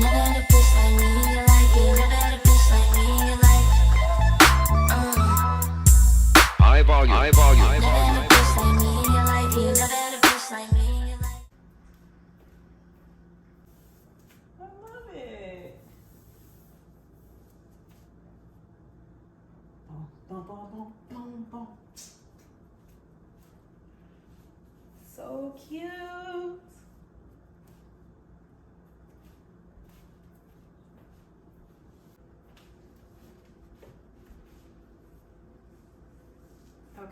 Never had a bitch like me, you like it. Never had a bitch like me, you like High volume. Never had a bitch like me, you like it. Never had a bitch like me, you like I love it. Boom, boom, boom, boom, boom, boom. So cute.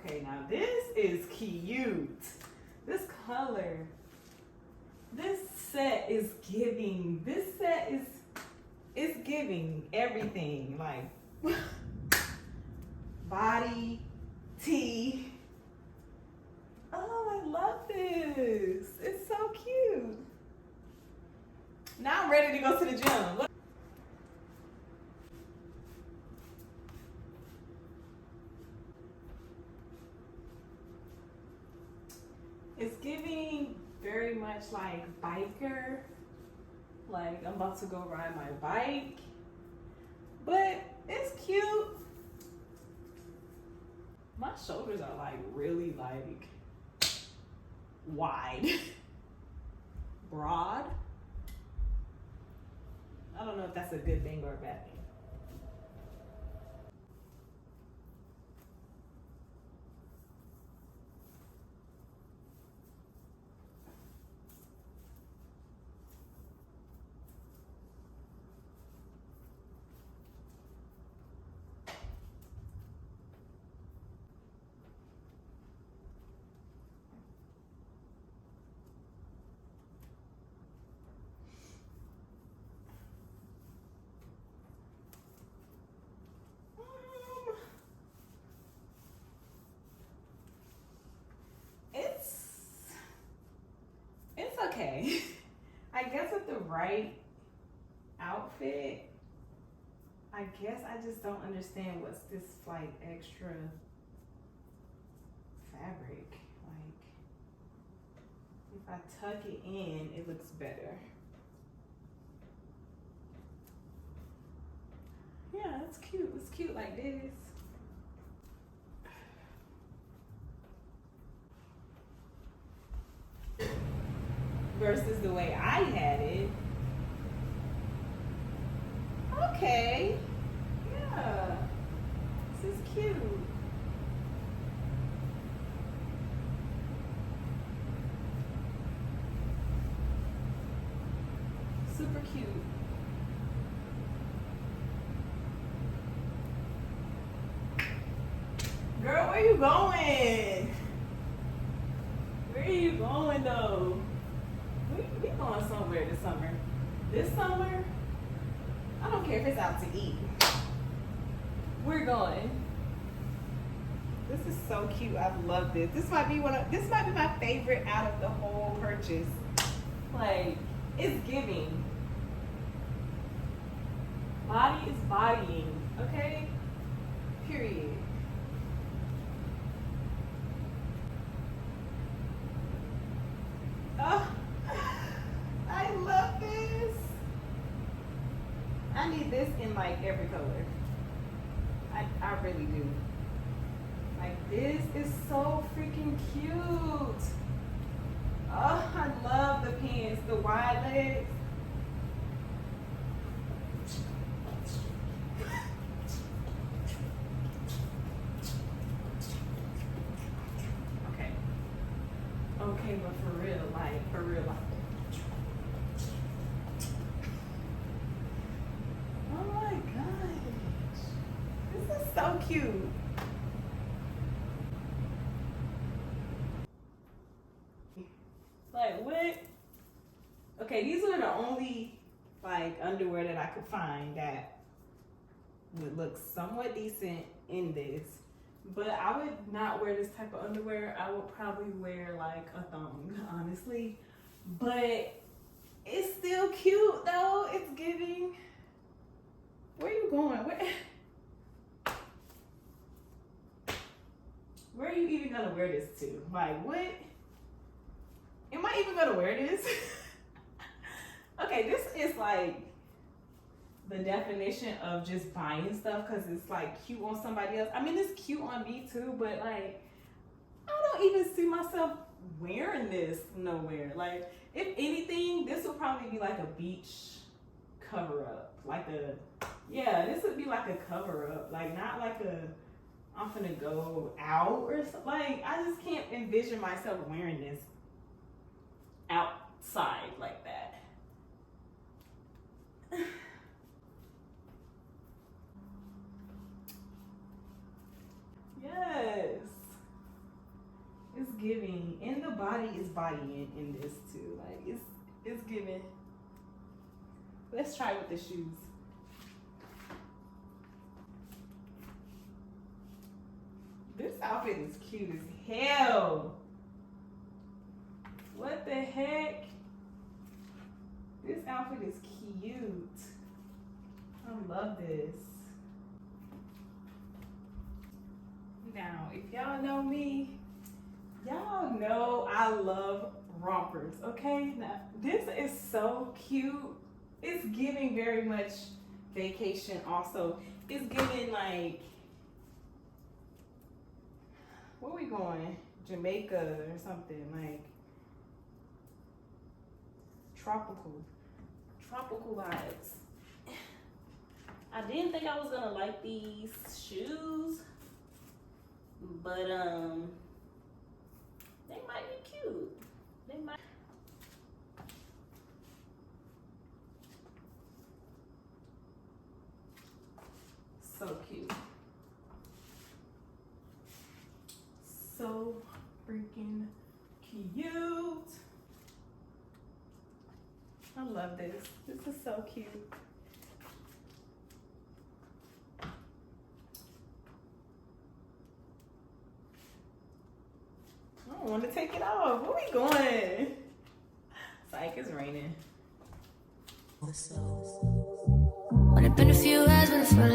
Okay, now this is cute. This color. This set is giving. This set is giving everything. Like body, tee. Oh, I love this. It's so cute. Now I'm ready to go to the gym. Look. It's giving very much like biker. Like I'm about to go ride my bike. But it's cute. My shoulders are like really like wide. Broad. I don't know if that's a good thing or a bad thing. It's okay. I guess with the right outfit, I guess I just don't understand what's this like extra fabric. Like if I tuck it in, it looks better. Yeah, it's cute. It's cute like this. Versus the way I had it. Okay. Yeah. This is cute. Super cute. Girl, where you going? Where are you going though? We going somewhere this summer. This summer, I don't care if it's out to eat. We're going. This is so cute. I love this. This might be my favorite out of the whole purchase. Like, it's giving. Body is bodying, okay? Period. Oh, I love this. I need this in like every color. I really do. Like this is so freaking cute. Oh, I love the pants, the wide legs. Okay, but for real, like. Oh my gosh. This is so cute. Like, what? Okay, these are the only, like, underwear that I could find that would look somewhat decent in this. But I would not wear this type of underwear. I would probably wear like a thong, honestly. But it's still cute though. It's giving. Where are you going? Where are you even gonna wear this to? Like what? Am I even gonna wear this? Okay, this is like the definition of just buying stuff because it's like cute on somebody else. I mean, it's cute on me too, but like, I don't even see myself wearing this nowhere. Like, if anything, this would probably be like a beach cover up. Like this would be like a cover up. Like, not like I'm finna go out or something. Like, I just can't envision myself wearing this outside like that. Yes. It's giving. And the body is bodying in this too. Like, it's giving. Let's try with the shoes. This outfit is cute as hell. What the heck? This outfit is cute. I love this. Now, if y'all know me, y'all know I love rompers, okay? Now, this is so cute. It's giving very much vacation also. It's giving like, where we going? Jamaica or something, like tropical vibes. I didn't think I was gonna like these shoes, but they might be cute. They might. So cute. So freaking cute. I love this. This is so cute. I don't want to take it off. Where we going? Psych, it's raining. Only been a few hours, but it felt